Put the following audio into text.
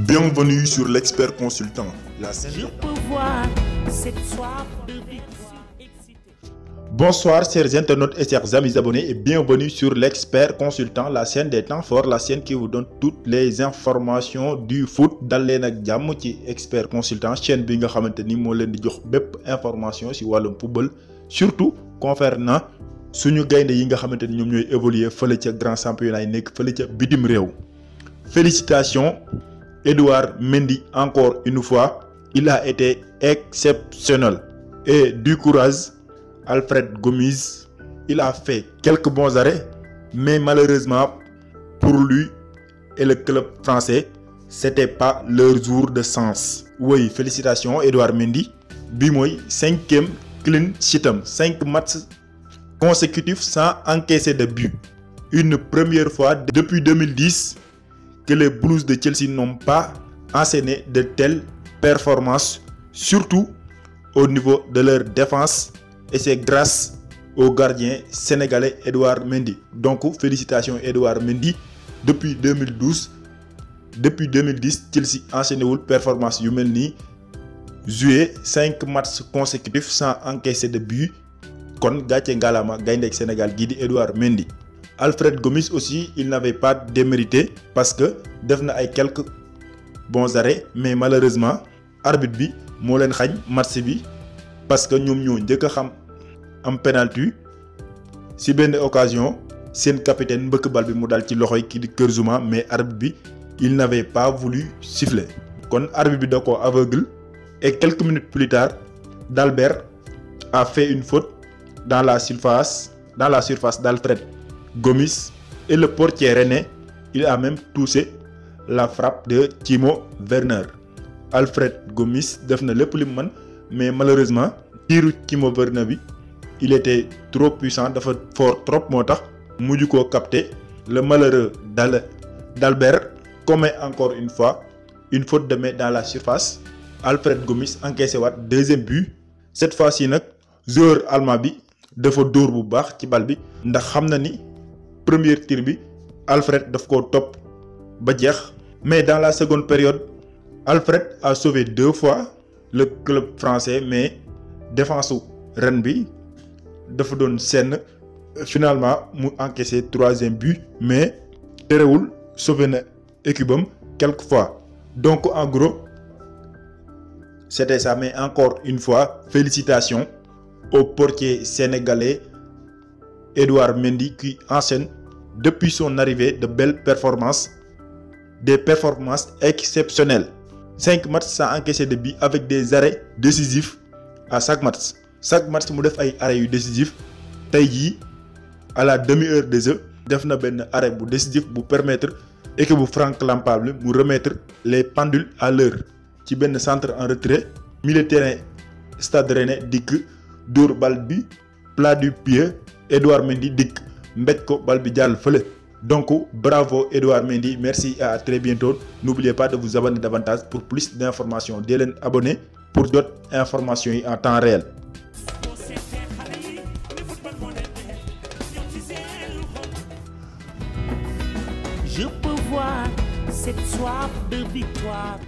Bienvenue sur l'Expert Consultant, la scène. Je peux voir cette soif de victoire excitée. Bonsoir chers internautes et chers amis abonnés et bienvenue sur l'Expert Consultant, la chaîne des temps forts, la chaîne qui vous donne toutes les informations du foot. Dal leen ak jàmm ci Expert Consultant, chaîne bi nga xamante ni moo leen di jox bépp information ci wàllum football, surtout concernant suñu gaynde yi nga xamante ni ñoom ñooy évoluer fële ca grand championnat yi nekk fële ca bitim réew. Félicitations Edouard Mendy, encore une fois, il a été exceptionnel. Et du courage, Alfred Gomis, il a fait quelques bons arrêts, mais malheureusement pour lui et le club français, c'était pas leur jour de sens. Oui, félicitations Edouard Mendy, bi mooy 5e clean sheetam, 5 matchs consécutifs sans encaisser de but. Une première fois depuis 2010 que les Blues de Chelsea n'ont pas enchaîné de telles performances, surtout au niveau de leur défense, et c'est grâce au gardien sénégalais Edouard Mendy. Donc félicitations Edouard Mendy. Depuis 2010 Chelsea enchaîné wul performance yu mel nii, joué 5 matchs consécutifs sans encaisser de but. Kon gàcce ngalaama gaynde Sénégal gii di Edouard Mendy. Alfred Gomis aussi, il n'avait pas démérité parce que def na ay quelques bons arrêts, mais malheureusement arbitre bi moo leen xañ match bi parce que ñoom ñoo njëkk a xam am penalty ci benn occasion seen capitaine mbëkk bal bi mu dal ci loxoy kii di Kër Zouma, mais arbitre bi il n'avait pas voulu siffler. Kon arbitre bi da ko aveugle et quelques minutes plus tard Dalbert a fait une faute dans la surface d'Alfred Gomis, et le portier rennais, il a même touché la frappe de Timo Werner. Alfred Gomis def na lépp li mu mën, mais malheureusement tiiru Timo Werner bi il était trop puissant, dafa fort trop moo tax mujj koo capté. Le malheureux d'Albert commet encore une fois une faute de main dans la surface. Alfred Gomis encaissé waat deuxième but. Cette fois-ci nag joueur allemand bi dafa dóor bu baax ci bal bi ndax xam na ni premier tir bi Alfred daf koo topp ba jeex, mais dans la seconde période Alfred a sauvé 2 fois le club français, mais défense ren bi dafa doon senn. Finalement mu encaissé 3e but, mais terewul sauvé na équipe am quelques fois. Donc en gros c'était ça, mais encore une fois félicitations au portier sénégalais Edouard Mendy qui enchaîne depuis son arrivée de belles performances, des performances exceptionnelles. 5 matchs sans encaisser de but avec des arrêts décisifs à chaque match. Chaque match mu def ay arrêts yu décisifs. Tey jii à la demi-heure de jeu def na benn arrêt bu décisif bu permettre équipe bu Franck Lampard mu remettre les pendules à l'heure ci benn centre en retrait. Milieu de terrain Stade Rennais dikk dóor bal bi plat du pied, Edouard Mendy dikk mbéj ko bal bi jàll fële. Donc bravo Edouard Mendy, merci et à très bientôt. N'oubliez pas de vous abonner davantage pour plus d'informations. Dee leen abonné pour jot informations yi en temps réel. Je peux voir cette soif de victoire.